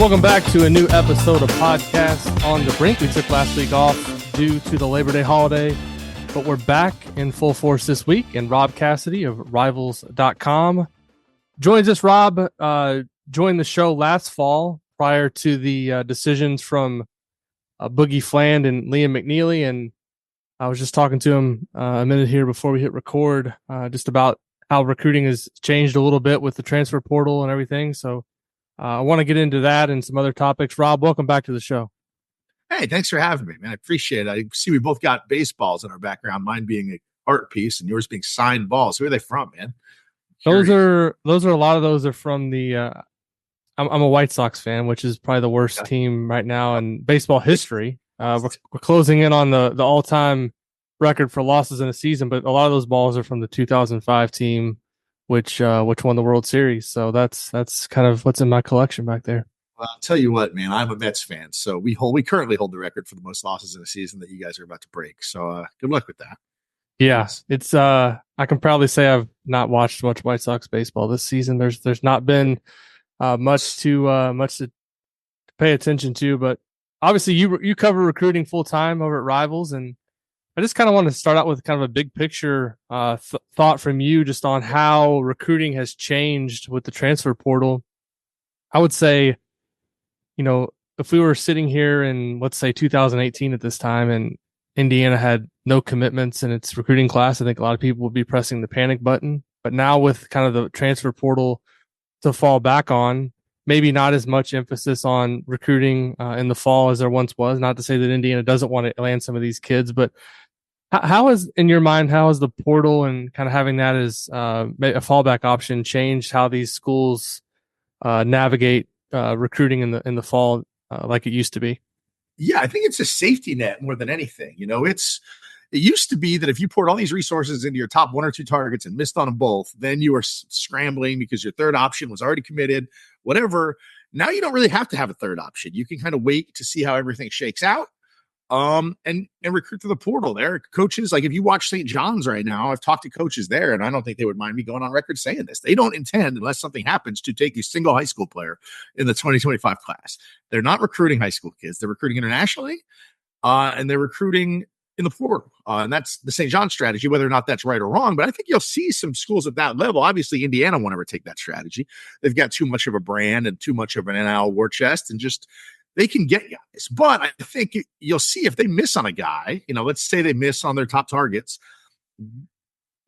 Welcome back to a new episode of Podcast on the Brink. We took last week off due to the Labor Day holiday, but we're back in full force this week. And Rob Cassidy of Rivals.com joins us. Rob joined the show last fall prior to the decisions from Boogie Fland and Liam McNeely. And I was just talking to him a minute here before we hit record, just about how recruiting has changed a little bit with the transfer portal and everything. So I want to get into that and some other topics. Rob, welcome back to the show. Hey, thanks for having me, man. I appreciate it. I see we both got baseballs in our background, mine being an art piece and yours being signed balls. Who are they from, man? Those are a lot of those are from the I'm a White Sox fan, which is probably the worst team right now in baseball history. We're closing in on the all-time record for losses in a season, but a lot of those balls are from the 2005 team, which won the World Series. So that's kind of what's in my collection back there. Well, I'll tell you what, man, I'm a Mets fan. So we currently hold the record for the most losses in a season that you guys are about to break. So good luck with that. Yeah, it's I can proudly say I've not watched much White Sox baseball this season. There's not been much to pay attention to, but obviously you cover recruiting full time over at Rivals, and I just kind of want to start out with kind of a big picture thought from you just on how recruiting has changed with the transfer portal. I would say, if we were sitting here in, let's say, 2018 at this time and Indiana had no commitments in its recruiting class, I think a lot of people would be pressing the panic button. But now with kind of the transfer portal to fall back on, maybe not as much emphasis on recruiting in the fall as there once was. Not to say that Indiana doesn't want to land some of these kids, but how has, in your mind, how has the portal and kind of having that as a fallback option changed how these schools navigate recruiting in the fall like it used to be? Yeah, I think it's a safety net more than anything. It used to be that if you poured all these resources into your top one or two targets and missed on them both, then you were scrambling because your third option was already committed, whatever. Now you don't really have to have a third option. You can kind of wait to see how everything shakes out. And recruit through the portal. There are coaches, like if you watch St. John's right now, I've talked to coaches there, and I don't think they would mind me going on record saying this. They don't intend, unless something happens, to take a single high school player in the 2025 class. They're not recruiting high school kids. They're recruiting internationally, and they're recruiting in the portal. And that's the St. John's strategy, whether or not that's right or wrong. But I think you'll see some schools at that level. Obviously, Indiana won't ever take that strategy. They've got too much of a brand and too much of an NIL war chest, and just they can get guys. But I think you'll see if they miss on a guy, let's say they miss on their top targets.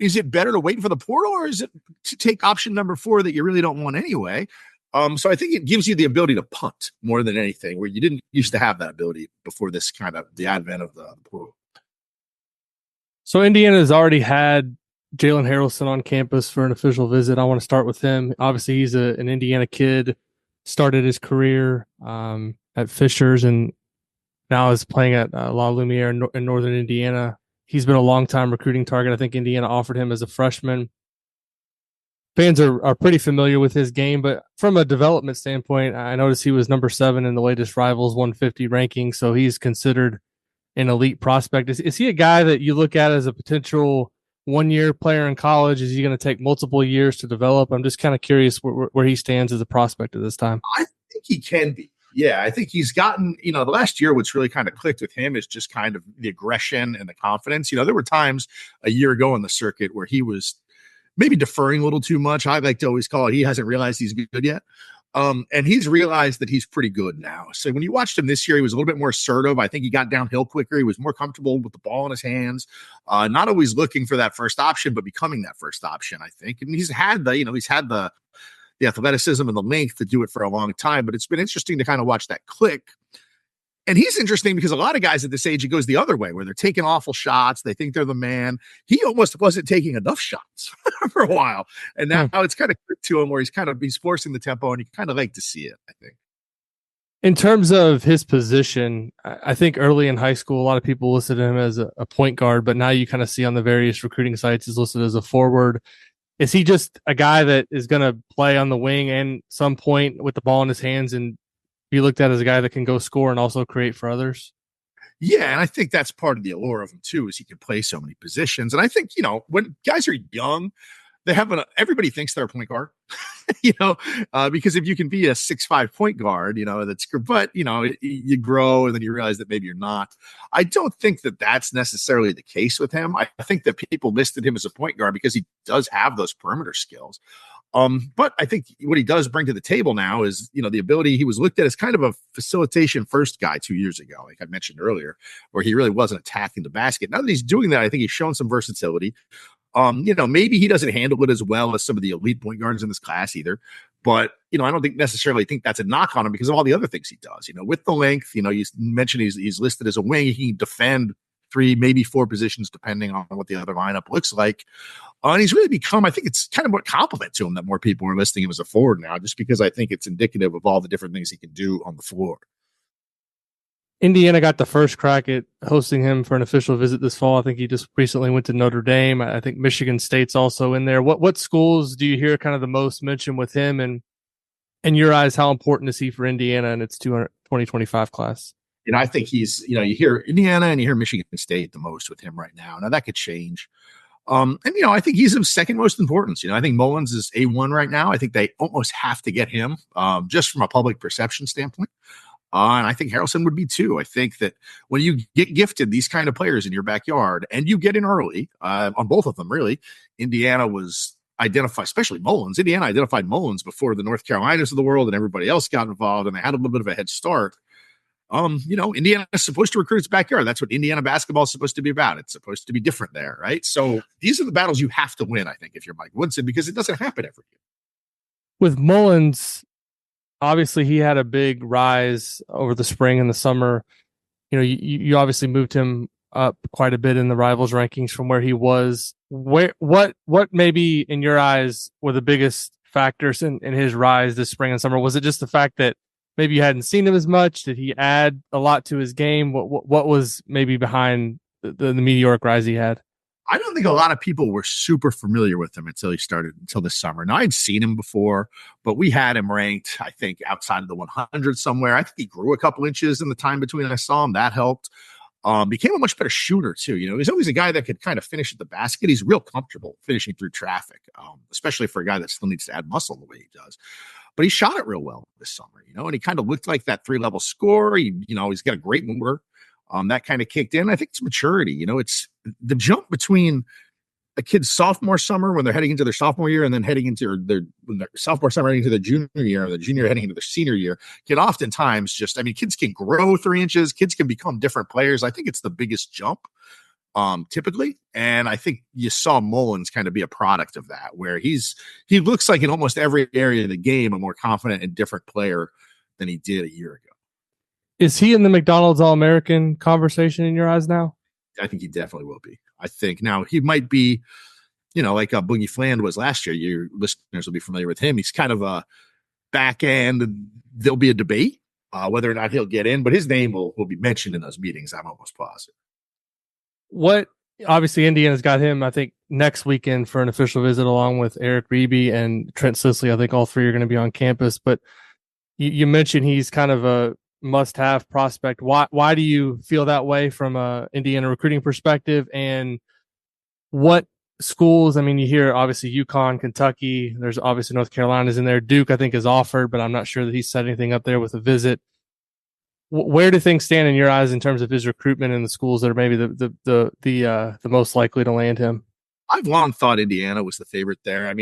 Is it better to wait for the portal, or is it to take option number 4 that you really don't want anyway? So I think it gives you the ability to punt more than anything, where you didn't used to have that ability before this kind of the advent of the portal. So Indiana has already had Jaylen Harelson on campus for an official visit. I want to start with him. Obviously, he's an Indiana kid, started his career at Fishers and now is playing at La Lumiere in Northern Indiana. He's been a long-time recruiting target. I think Indiana offered him as a freshman. Fans are pretty familiar with his game, but from a development standpoint, I noticed he was number 7 in the latest Rivals 150 ranking, so he's considered an elite prospect. Is he a guy that you look at as a potential one-year player in college? Is he going to take multiple years to develop? I'm just kind of curious where he stands as a prospect at this time. I think he can be. Yeah, I think he's gotten, the last year, what's really kind of clicked with him is just kind of the aggression and the confidence. There were times a year ago on the circuit where he was maybe deferring a little too much. I like to always call it, he hasn't realized he's good yet. And he's realized that he's pretty good now. So when you watched him this year, he was a little bit more assertive. I think he got downhill quicker. He was more comfortable with the ball in his hands, not always looking for that first option, but becoming that first option, I think. And he's had the athleticism and the length to do it for a long time, but it's been interesting to kind of watch that click. And he's interesting because a lot of guys at this age, it goes the other way, where they're taking awful shots. They think they're the man. He almost wasn't taking enough shots for a while. And now it's kind of clicked to him where he's forcing the tempo, and you kind of like to see it, I think. In terms of his position, I think early in high school, a lot of people listed him as a point guard, but now you kind of see on the various recruiting sites he's listed as a forward. Is he just a guy that is going to play on the wing and some point with the ball in his hands and be looked at as a guy that can go score and also create for others? Yeah, and I think that's part of the allure of him too, is he can play so many positions. And I think, when guys are young, everybody thinks they're a point guard. because if you can be a 6'5" point guard, that's good. But, you grow and then you realize that maybe you're not. I don't think that that's necessarily the case with him. I think that people listed him as a point guard because he does have those perimeter skills. But I think what he does bring to the table now is, the ability. He was looked at as kind of a facilitation first guy 2 years ago, like I mentioned earlier, where he really wasn't attacking the basket. Now that he's doing that, I think he's shown some versatility. Maybe he doesn't handle it as well as some of the elite point guards in this class either. But, I don't necessarily think that's a knock on him because of all the other things he does, with the length. You mentioned he's listed as a wing. He can defend 3, maybe 4 positions, depending on what the other lineup looks like. And he's really become, I think it's kind of a compliment to him that more people are listing him as a forward now, just because I think it's indicative of all the different things he can do on the floor. Indiana got the first crack at hosting him for an official visit this fall. I think he just recently went to Notre Dame. I think Michigan State's also in there. What schools do you hear kind of the most mentioned with him? And in your eyes, how important is he for Indiana in its 2025 class? I think he's, you hear Indiana and you hear Michigan State the most with him right now. Now that could change. And I think he's of second most importance. I think Mullins is A1 right now. I think they almost have to get him just from a public perception standpoint. And I think Harelson would be too. I think that when you get gifted these kind of players in your backyard and you get in early on both of them, really, Indiana was identified, especially Mullins. Indiana identified Mullins before the North Carolinas of the world and everybody else got involved, and they had a little bit of a head start. Indiana is supposed to recruit its backyard. That's what Indiana basketball is supposed to be about. It's supposed to be different there, right? So these are the battles you have to win, I think, if you're Mike Woodson, because it doesn't happen every year. With Mullins, obviously he had a big rise over the spring and the summer. You obviously moved him up quite a bit in the Rivals rankings from where he was. What maybe in your eyes were the biggest factors in his rise this spring and summer? Was it just the fact that maybe you hadn't seen him as much? Did he add a lot to his game? What was maybe behind the meteoric rise he had? I don't think a lot of people were super familiar with him until this summer. Now, I'd seen him before, but we had him ranked, I think, outside of the 100 somewhere. I think he grew a couple inches in the time between I saw him. That helped. Became a much better shooter, too. He's always a guy that could kind of finish at the basket. He's real comfortable finishing through traffic, especially for a guy that still needs to add muscle the way he does. But he shot it real well this summer, and he kind of looked like that 3-level scorer. He's got a great motor. That kind of kicked in. I think it's maturity. It's the jump between a kid's sophomore summer when they're heading into their sophomore year and then heading into their sophomore summer heading into their junior year, or the junior heading into their senior year, can oftentimes kids can grow 3 inches. Kids can become different players. I think it's the biggest jump typically. And I think you saw Mullins kind of be a product of that, where he looks like in almost every area of the game, a more confident and different player than he did a year ago. Is he in the McDonald's All-American conversation in your eyes now? I think he definitely will be. I think now he might be, like Boogie Fland was last year. Your listeners will be familiar with him. He's kind of a back end. There'll be a debate whether or not he'll get in, but his name will be mentioned in those meetings. I'm almost positive. Obviously Indiana's got him, I think, next weekend for an official visit along with Eric Reby and Trent Sisley. I think all three are going to be on campus, but you mentioned he's kind of a must-have prospect. Why do you feel that way from a Indiana recruiting perspective? And what schools? You hear obviously UConn, Kentucky. There's obviously North Carolina's in there. Duke, I think, is offered, but I'm not sure that he's set anything up there with a visit. Where do things stand in your eyes in terms of his recruitment in the schools that are maybe the most likely to land him? I've long thought Indiana was the favorite there.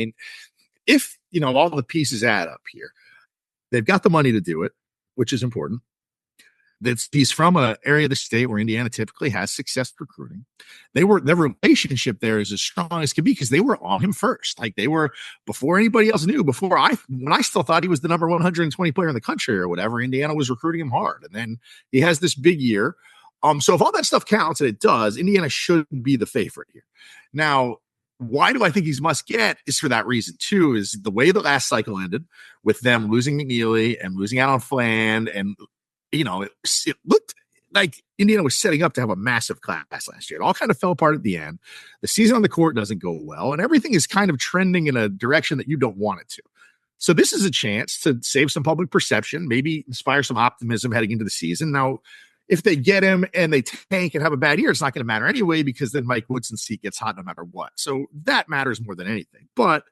If all the pieces add up here, they've got the money to do it, which is important. He's from an area of the state where Indiana typically has success recruiting. Their relationship there is as strong as can be because they were on him first. Like they were before anybody else knew. When I still thought he was the number 120 player in the country or whatever, Indiana was recruiting him hard. And then he has this big year. So if all that stuff counts, and it does, Indiana should be the favorite here. Now, why do I think he's must get is for that reason too, is the way the last cycle ended with them losing McNeely and losing out on Fland. And, it looked like Indiana was setting up to have a massive class last year. It all kind of fell apart at the end. The season on the court doesn't go well, and everything is kind of trending in a direction that you don't want it to. So this is a chance to save some public perception, maybe inspire some optimism heading into the season. Now, if they get him and they tank and have a bad year, it's not going to matter anyway, because then Mike Woodson's seat gets hot no matter what. So that matters more than anything. But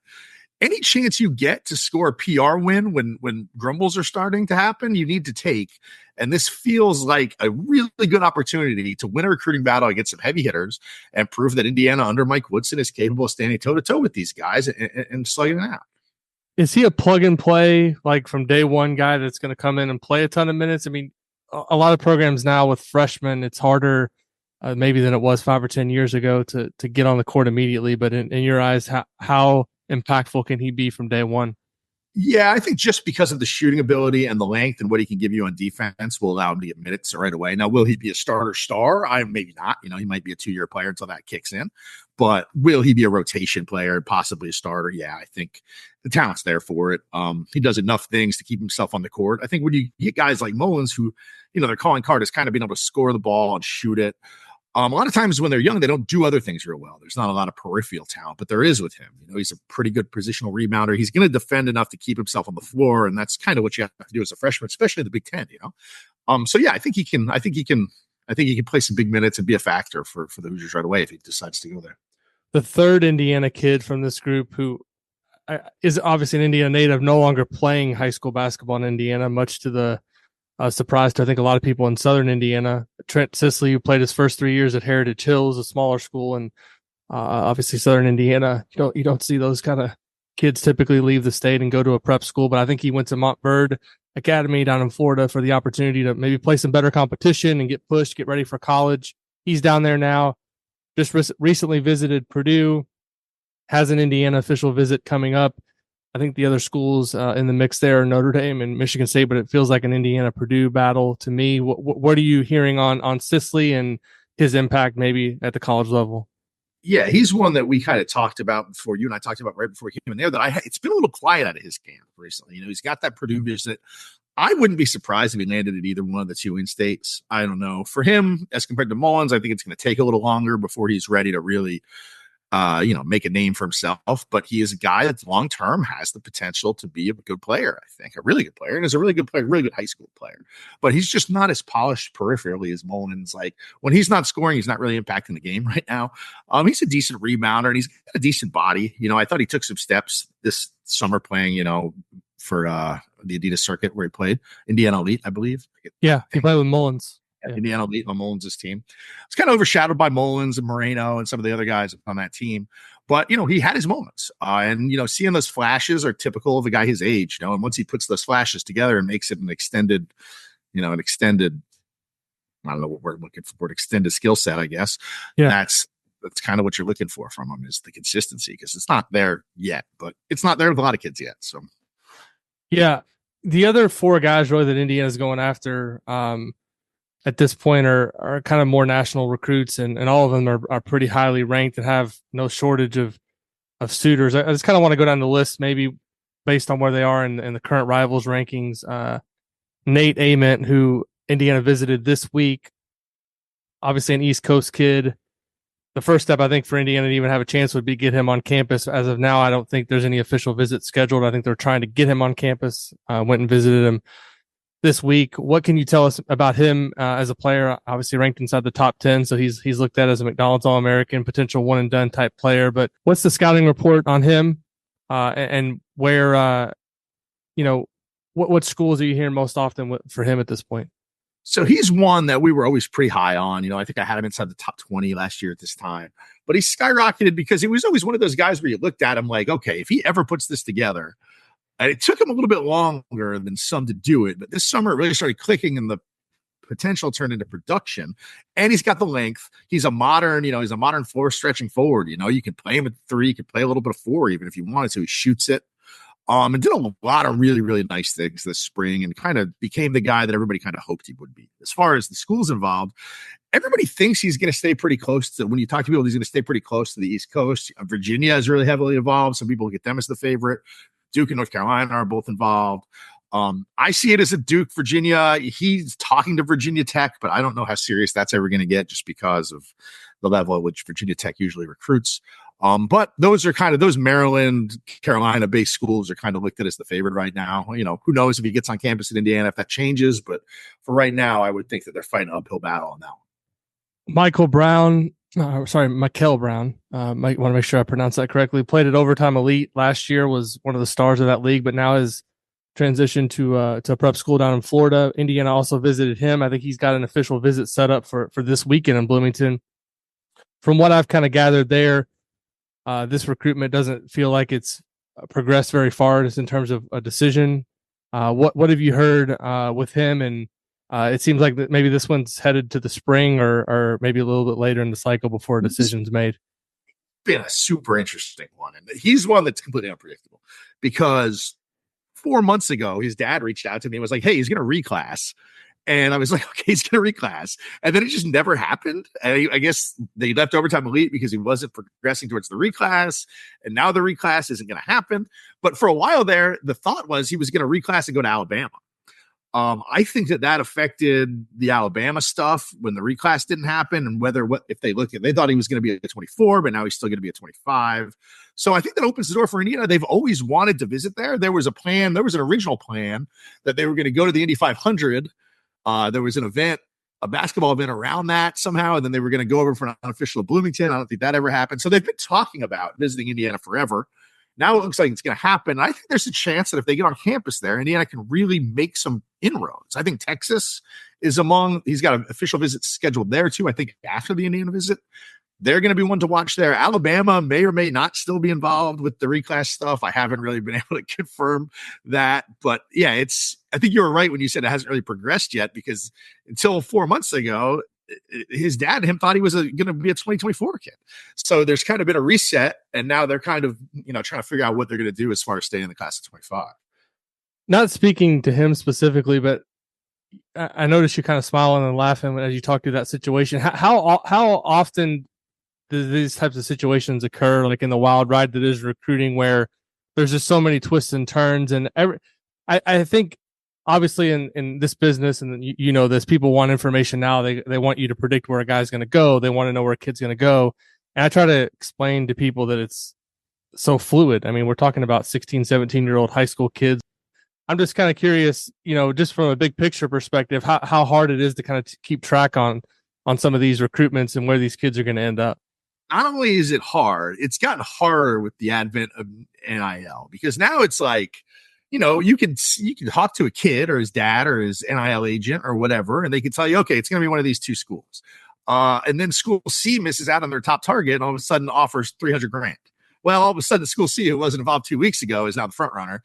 any chance you get to score a PR win when grumbles are starting to happen, you need to take. And this feels like a really good opportunity to win a recruiting battle against some heavy hitters and prove that Indiana under Mike Woodson is capable of standing toe to toe with these guys and slugging it out. Is he a plug and play, like from day one guy that's going to come in and play a ton of minutes? I mean, a lot of programs now with freshmen, it's harder maybe than it was 5 or 10 years ago to get on the court immediately. But in your eyes, how impactful can he be from day one? Yeah, I think just because of the shooting ability and the length and what he can give you on defense will allow him to get minutes right away. Now, will he be a starter star? Maybe not. He might be a 2-year player until that kicks in. But will he be a rotation player and possibly a starter? Yeah, I think the talent's there for it. He does enough things to keep himself on the court. I think when you get guys like Mullins who, their calling card is kind of being able to score the ball and shoot it. A lot of times when they're young, they don't do other things real well. There's not a lot of peripheral talent, but there is with him. He's a pretty good positional rebounder. He's going to defend enough to keep himself on the floor, and that's kind of what you have to do as a freshman, especially in the Big Ten. So yeah, I think he can play some big minutes and be a factor for the Hoosiers right away if he decides to go there. The third Indiana kid from this group who is obviously an Indiana native, no longer playing high school basketball in Indiana, much to the surprise to I think a lot of people in Southern Indiana. Trent Sisley, who played his first 3 years at Heritage Hills, a smaller school, and obviously Southern Indiana. You don't see those kind of kids typically leave the state and go to a prep school, but I think he went to Montverde Academy down in Florida for the opportunity to maybe play some better competition and get pushed, get ready for college. He's down there now. Just recently visited Purdue, has an Indiana official visit coming up. I think the other schools in the mix there are Notre Dame and Michigan State, but it feels like an Indiana-Purdue battle to me. What are you hearing on Sisley and his impact maybe at the college level? Yeah, he's one that we kind of talked about before. You and I talked about right before he came in there that it's been a little quiet out of his camp recently. He's got that Purdue visit. I wouldn't be surprised if he landed at either one of the two in-states. I don't know. For him, as compared to Mullins, I think it's going to take a little longer before he's ready to really make a name for himself, but he is a guy that long term has the potential to be a good player. I think a really good player, and is a really good player, really good high school player. But he's just not as polished peripherally as Mullins. Like when he's not scoring, he's not really impacting the game right now. He's a decent rebounder and he's got a decent body. I thought he took some steps this summer playing, for the Adidas circuit where he played Indiana Elite, I believe. Yeah, he played with Mullins. Yeah. Indiana Elite on Mullins' team. It's kind of overshadowed by Mullins and Moreno and some of the other guys on that team. But, he had his moments. And, seeing those flashes are typical of a guy his age, and once he puts those flashes together and makes it an extended, I don't know what we're looking for, an extended skill set, I guess. Yeah. That's kind of what you're looking for from him is the consistency, because it's not there yet, but it's not there with a lot of kids yet. So, yeah, the other four guys really that Indiana's going after, at this point are kind of more national recruits, and all of them are pretty highly ranked and have no shortage of suitors. I just kind of want to go down the list, maybe based on where they are in the current rivals rankings. Nate Ament, who Indiana visited this week, obviously an East Coast kid. The first step, I think, for Indiana to even have a chance would be get him on campus. As of now, I don't think there's any official visits scheduled. I think they're trying to get him on campus. Went and visited him this week. What can you tell us about him as a player? Obviously ranked inside the top 10, so he's looked at as a McDonald's All-American, potential one and done type player. But what's the scouting report on him, and where what schools are you hearing most often for him at this point? So he's one that we were always pretty high on. I think I had him inside the top 20 last year at this time, but he skyrocketed because he was always one of those guys where you looked at him like, okay, if he ever puts this together. And it took him a little bit longer than some to do it, but this summer it really started clicking and the potential turned into production. And he's got the length. He's a modern floor stretching forward. You can play him at 3, you can play a little bit of 4 even if you wanted to. He shoots it. And did a lot of really, really nice things this spring and kind of became the guy that everybody kind of hoped he would be. As far as the schools involved, everybody thinks he's going to stay pretty close to, when you talk to people, he's going to stay pretty close to the East Coast. Virginia is really heavily involved. Some people get them as the favorite. Duke and North Carolina are both involved. I see it as a Duke, Virginia. He's talking to Virginia Tech, but I don't know how serious that's ever going to get just because of the level at which Virginia Tech usually recruits. But those are kind of those Maryland, Carolina-based schools are kind of looked at as the favorite right now. Who knows if he gets on campus in Indiana, if that changes. But for right now, I would think that they're fighting an uphill battle on that one. Mikel Brown Sorry, Mikel Brown. Might want to make sure I pronounce that correctly. Played at Overtime Elite last year, was one of the stars of that league, but now has transitioned to a prep school down in Florida. Indiana also visited him. I think he's got an official visit set up for this weekend in Bloomington. From what I've kind of gathered there, this recruitment doesn't feel like it's progressed very far just in terms of a decision. What have you heard with him? And it seems like that maybe this one's headed to the spring or maybe a little bit later in the cycle before a decision's made. Been a super interesting one. And he's one that's completely unpredictable because 4 months ago, his dad reached out to me and was like, hey, he's going to reclass. And I was like, okay, he's going to reclass. And then it just never happened. And I guess they left Overtime Elite because he wasn't progressing towards the reclass. And now the reclass isn't going to happen. But for a while there, the thought was he was going to reclass and go to Alabama. I think that affected the Alabama stuff when the reclass didn't happen, and if they looked at, they thought he was going to be a 24, but now he's still going to be a 25. So I think that opens the door for Indiana. They've always wanted to visit there. There was an original plan that they were going to go to the Indy 500. There was an event, a basketball event around that somehow, and then they were going to go over for an unofficial Bloomington. I don't think that ever happened. So they've been talking about visiting Indiana forever. Now it looks like it's going to happen. I think there's a chance that if they get on campus there, Indiana can really make some inroads. I think Texas is he's got an official visit scheduled there too. I think after the Indiana visit, they're going to be one to watch there. Alabama may or may not still be involved with the reclass stuff. I haven't really been able to confirm that, but yeah, I think you were right when you said it hasn't really progressed yet, because until 4 months ago, his dad and him thought he was going to be a 2024 kid. So there's kind of been a reset, and now they're kind of, trying to figure out what they're going to do as far as staying in the class of 25. Not speaking to him specifically, but I noticed you kind of smiling and laughing as you talk through that situation. How often do these types of situations occur, like in the wild ride that is recruiting, where there's just so many twists and turns? And I think obviously in this business, and you know this, people want information now. They want you to predict where a guy's going to go. They want to know where a kid's going to go. And I try to explain to people that it's so fluid. I mean, we're talking about 16, 17-year-old high school kids. I'm just kind of curious, just from a big picture perspective, how hard it is to kind of keep track on some of these recruitments and where these kids are going to end up. Not only is it hard, it's gotten harder with the advent of NIL, because now it's like, you can talk to a kid or his dad or his NIL agent or whatever, and they can tell you, okay, it's going to be one of these two schools. And then school C misses out on their top target and all of a sudden offers $300,000. Well, all of a sudden school C, who wasn't involved 2 weeks ago, is now the front runner.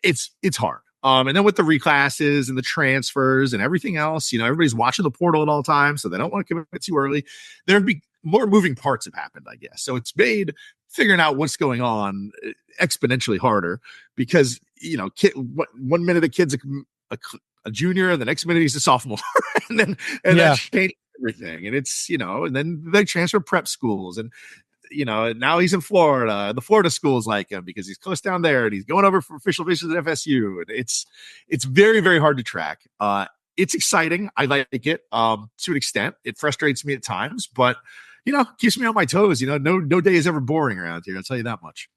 It's hard. And then with the reclasses and the transfers and everything else, everybody's watching the portal at all times, so they don't want to commit too early. There'd be more moving parts have happened, I guess. So it's made figuring out what's going on exponentially harder, because, 1 minute a kid's a junior, the next minute he's a sophomore, and that changed everything. And it's, and then they transfer prep schools, and now he's in Florida. The Florida schools like him because he's close down there, and he's going over for official visits at FSU. And it's very, very hard to track. It's exciting. I like it to an extent. It frustrates me at times, but keeps me on my toes. No day is ever boring around here. I'll tell you that much.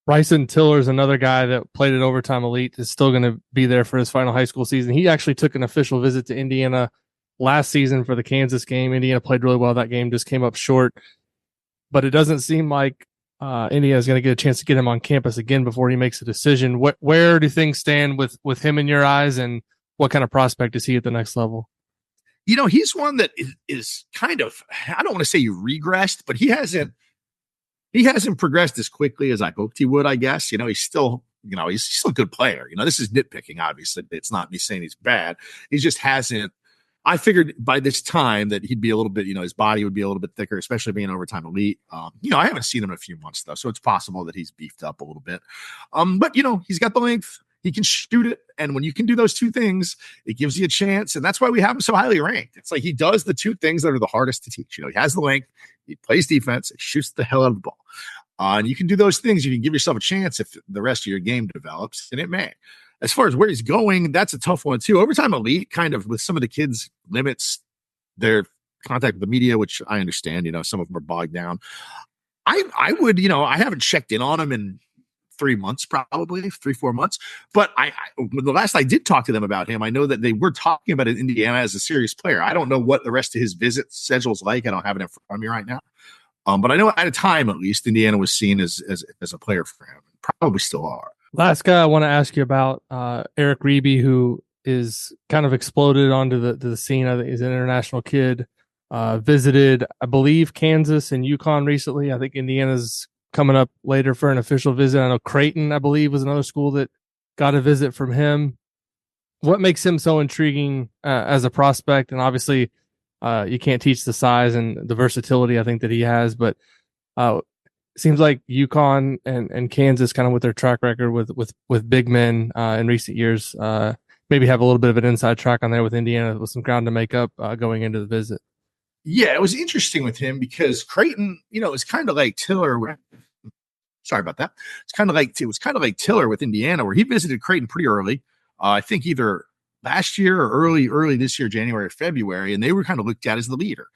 Bryson Tiller is another guy that played at Overtime Elite, is still going to be there for his final high school season. He actually took an official visit to Indiana last season for the Kansas game. Indiana played really well that game, just came up short. But it doesn't seem like Indiana is going to get a chance to get him on campus again before he makes a decision. Where do things stand with him in your eyes, and what kind of prospect is he at the next level? He's one that is kind of, I don't want to say he regressed, but he hasn't progressed as quickly as I hoped he would, I guess. He's still a good player. This is nitpicking, obviously. It's not me saying he's bad. He just hasn't. I figured by this time that he'd be a little bit, his body would be a little bit thicker, especially being Overtime Elite. I haven't seen him in a few months, though, so it's possible that he's beefed up a little bit. But, he's got the length. He can shoot it. And when you can do those two things, it gives you a chance. And that's why we have him so highly ranked. It's like he does the two things that are the hardest to teach. He has the length, he plays defense, he shoots the hell out of the ball. And you can do those things. You can give yourself a chance if the rest of your game develops, and it may. As far as where he's going, that's a tough one too. Overtime Elite, kind of with some of the kids, limits their contact with the media, which I understand. Some of them are bogged down. I would, I haven't checked in on him in 3 months, probably 3-4 months. But the last I did talk to them about him, I know that they were talking about Indiana as a serious player. I don't know what the rest of his visit schedule is like. I don't have it in front of me right now. But I know at a time, at least, Indiana was seen as a player for him. Probably still are. Last guy I want to ask you about, Eric Reby, who is kind of exploded onto the scene. I think he's an international kid. Visited, I believe, Kansas and UConn recently. I think Indiana's coming up later for an official visit. I know Creighton, I believe, was another school that got a visit from him. What makes him so intriguing as a prospect? And obviously, you can't teach the size and the versatility I think that he has, but it seems like UConn and Kansas, kind of with their track record with big men in recent years, maybe have a little bit of an inside track on there with Indiana with some ground to make up going into the visit. Yeah, it was interesting with him because Creighton, it's kind of like Tiller. Sorry about that. It was kind of like Tiller with Indiana, where he visited Creighton pretty early. I think either last year or early this year, January or February, and they were kind of looked at as the leader.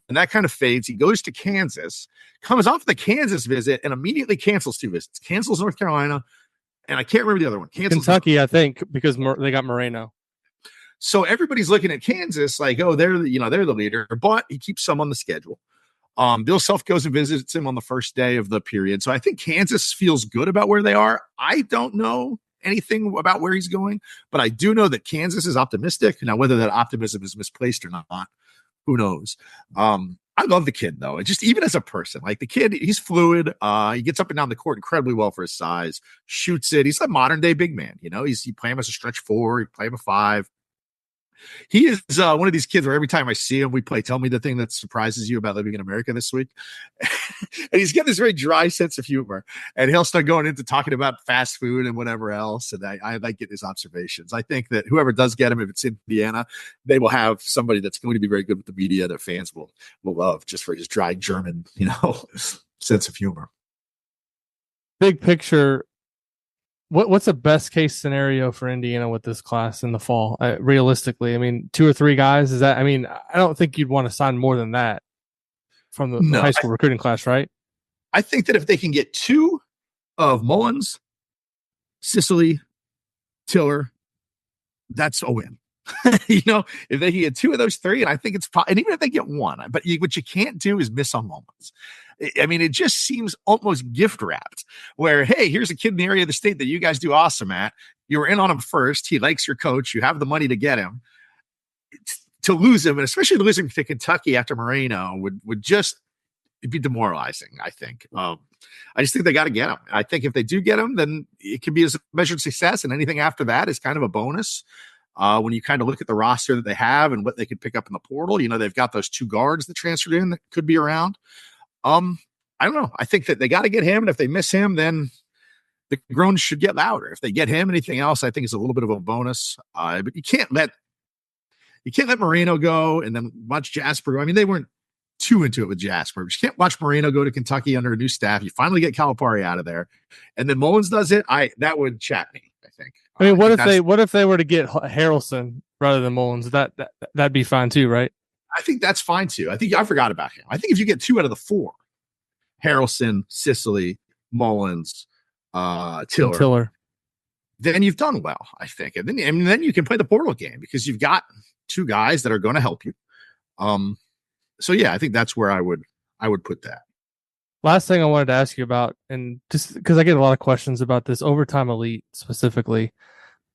And that kind of fades. He goes to Kansas, comes off the Kansas visit, and immediately cancels 2 visits. Cancels North Carolina, and I can't remember the other one. Cancels Kentucky, I think, because they got Moreno. So everybody's looking at Kansas like, oh, they're the leader, but he keeps some on the schedule. Bill Self goes and visits him on the first day of the period. So I think Kansas feels good about where they are. I don't know anything about where he's going, but I do know that Kansas is optimistic. Now, whether that optimism is misplaced or not, who knows? I love the kid, though. Just even as a person, like the kid, he's fluid. He gets up and down the court incredibly well for his size, shoots it. He's a modern day big man. You play him as a stretch 4, you play him a 5. He is one of these kids where every time I see him, we play Tell Me the Thing That Surprises You About Living in America this week. And he's got this very dry sense of humor. And he'll start going into talking about fast food and whatever else. And I like getting his observations. I think that whoever does get him, if it's in Indiana, they will have somebody that's going to be very good with the media that fans will love just for his dry German, sense of humor. Big picture, what's a best case scenario for Indiana with this class in the fall? Realistically, I mean, 2 or 3 guys. Is that? I mean, I don't think you'd want to sign more than that from the high school recruiting class, right? I think that if they can get 2 of Mullins, Sisley, Tiller, that's a win. If they can get 2 of those 3, and I think it's and even if they get 1, but what you can't do is miss on Mullins. I mean, it just seems almost gift wrapped where, hey, here's a kid in the area of the state that you guys do awesome at. You were in on him first. He likes your coach. You have the money to get him. To lose him, and especially losing to Kentucky after Moreno would just be demoralizing, I think. I just think they got to get him. I think if they do get him, then it can be a measured success, and anything after that is kind of a bonus. When you kind of look at the roster that they have and what they could pick up in the portal, they've got those 2 guards that transferred in that could be around. I don't know. I think that they got to get him, and if they miss him, then the groans should get louder. If they get him, anything else, I think is a little bit of a bonus. But you can't let Moreno go and then watch Jasper go. I mean, they weren't too into it with Jasper. But you can't watch Moreno go to Kentucky under a new staff. You finally get Calipari out of there, and then Mullins does it. That would chat me, I think. I mean, what if they were to get Harelson rather than Mullins? That'd be fine too, right? I think that's fine too. I forgot about him. I think if you get 2 out of the 4, Haralson, Sisley, Mullins, Tiller, then you've done well, I think. And then you can play the portal game because you've got 2 guys that are going to help you. So yeah, I think that's where I would put that. Last thing I wanted to ask you about, and just because I get a lot of questions about this overtime elite specifically,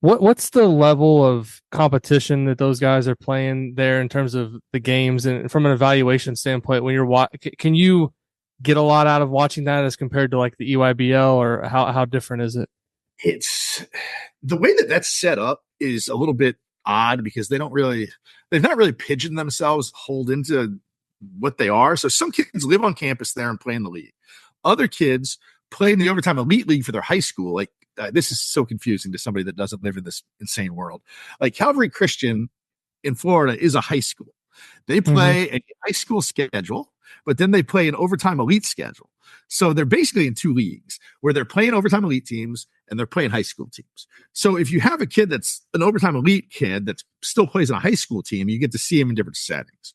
what's the level of competition that those guys are playing there in terms of the games and from an evaluation standpoint? When you're can you get a lot out of watching that as compared to like the EYBL, or how different is it? It's the way that that's set up is a little bit odd because they've not really pigeoned themselves, hold into what they are. So some kids live on campus there and play in the league. Other kids play in the overtime elite league for their high school. Like this is so confusing to somebody that doesn't live in this insane world. Like Calvary Christian in Florida is a high school. They play a high school schedule, but then they play an overtime elite schedule. So they're basically in 2 leagues where they're playing overtime elite teams and they're playing high school teams. So if you have a kid that's an overtime elite kid that still plays in a high school team, you get to see him in different settings.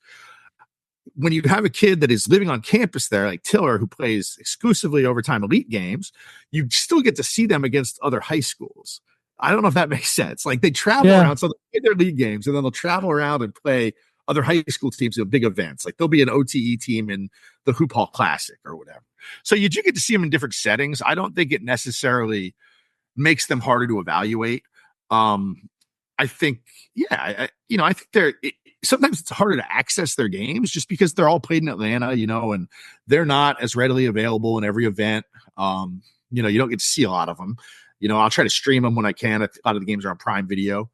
when you have a kid that is living on campus there, like Tiller, who plays exclusively overtime elite games, you still get to see them against other high schools. I don't know if that makes sense. Like they travel around, so they play their league games, and then they'll travel around and play other high school teams at big events. Like there'll be an OTE team in the Hoop Hall Classic or whatever. So you do get to see them in different settings. I don't think it necessarily makes them harder to evaluate. I think, I think sometimes it's harder to access their games just because they're all played in Atlanta, and they're not as readily available in every event. You don't get to see a lot of them. I'll try to stream them when I can. A lot of the games are on Prime Video,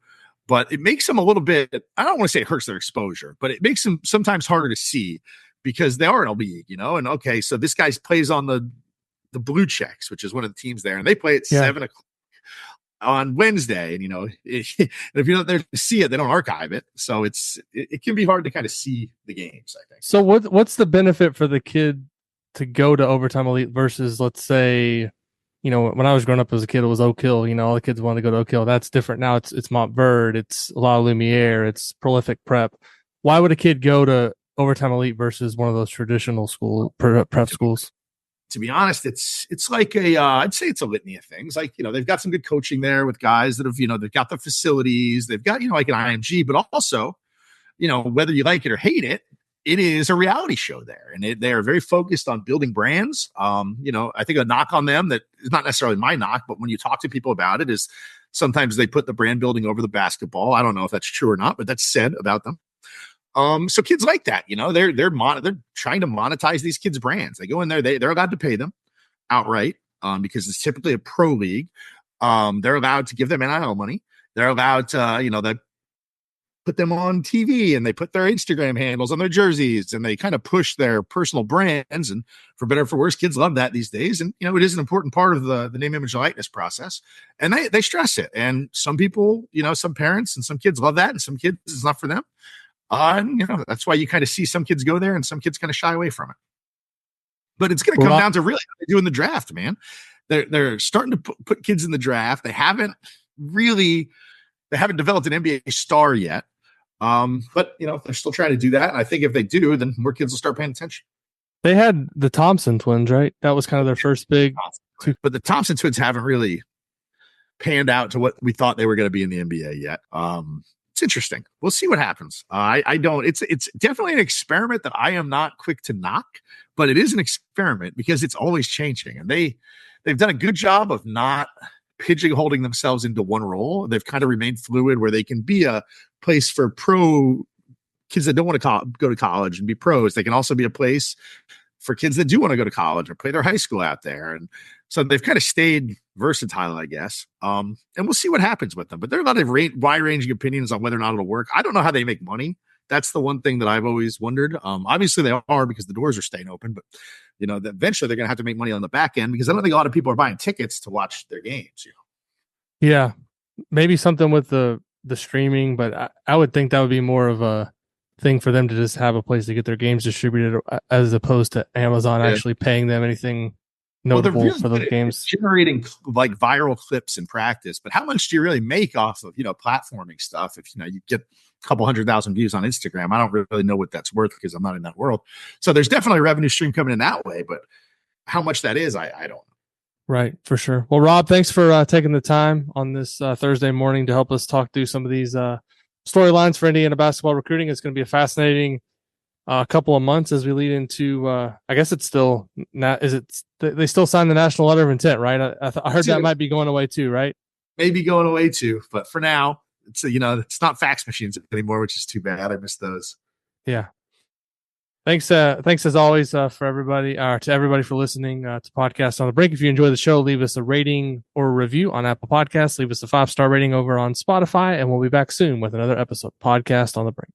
but it makes them a little bit, I don't want to say it hurts their exposure, but it makes them sometimes harder to see because they are in a league, and okay, so this guy plays on the Blue Checks, which is one of the teams there, and they play at 7 o'clock on Wednesday, and if you're not there to see it, they don't archive it, so it can be hard to kind of see the games, I think. So what's the benefit for the kid to go to Overtime Elite versus, let's say, when I was growing up as a kid, it was Oak Hill. All the kids wanted to go to Oak Hill. That's different now. It's Montverde, it's La Lumiere, it's Prolific Prep. Why would a kid go to Overtime Elite versus one of those traditional prep schools? To be honest, it's like I'd say it's a litany of things. Like, they've got some good coaching there with guys that have, they've got the facilities, they've got, like an IMG, but also, whether you like it or hate it, it is a reality show there. And they are very focused on building brands. I think a knock on them that is not necessarily my knock, but when you talk to people about it is sometimes they put the brand building over the basketball. I don't know if that's true or not, but that's said about them. So kids like that, they're trying to monetize these kids' brands. They go in there, they're allowed to pay them outright, because it's typically a pro league. They're allowed to give them NIL money. They're allowed to, they put them on TV and they put their Instagram handles on their jerseys and they kind of push their personal brands. And for better or for worse, kids love that these days. And, it is an important part of the name, image, and likeness process. And they stress it. And some people, some parents and some kids love that. And some kids, it's not for them. That's why you kind of see some kids go there and some kids kind of shy away from it. But it's going to come down to really how they do in the draft, man. They're starting to put kids in the draft. They haven't developed an NBA star yet. But they're still trying to do that. And I think if they do, then more kids will start paying attention. They had the Thompson Twins, right? That was kind of their first big. But the Thompson Twins haven't really panned out to what we thought they were going to be in the NBA yet. It's interesting. We'll see what happens. It's definitely an experiment that I am not quick to knock, but it is an experiment because it's always changing. And they've done a good job of not pigeonholing themselves into one role. They've kind of remained fluid where they can be a place for pro kids that don't want to go to college and be pros. They can also be a place for kids that do want to go to college or play their high school out there. And so they've kind of stayed versatile, I guess. And we'll see what happens with them. But there are a lot of wide-ranging opinions on whether or not it'll work. I don't know how they make money. That's the one thing that I've always wondered. Obviously, they are because the doors are staying open. But, eventually they're going to have to make money on the back end because I don't think a lot of people are buying tickets to watch their games. Yeah, maybe something with the streaming, but I would think that would be more of a thing for them to just have a place to get their games distributed as opposed to Amazon actually paying them anything notable for those games. Generating like viral clips in practice, but how much do you really make off of platforming stuff? If you get a couple 100,000 views on Instagram, I don't really know what that's worth because I'm not in that world. So there's definitely a revenue stream coming in that way, but how much that is, I don't know. Right, for sure. Well, Rob, thanks for taking the time on this Thursday morning to help us talk through some of these storylines for Indiana basketball recruiting. It's going to be a fascinating couple of months as we lead into. I guess it's still not. Is it? They still signed the national letter of intent, right? I heard that might be going away too, right? Maybe going away too, but for now, it's it's not fax machines anymore, which is too bad. I miss those. Yeah. Thanks as always for everybody, to everybody for listening to Podcast on the Brink. If you enjoy the show, leave us a rating or a review on Apple Podcasts. Leave us a 5-star rating over on Spotify, and we'll be back soon with another episode of Podcast on the Brink.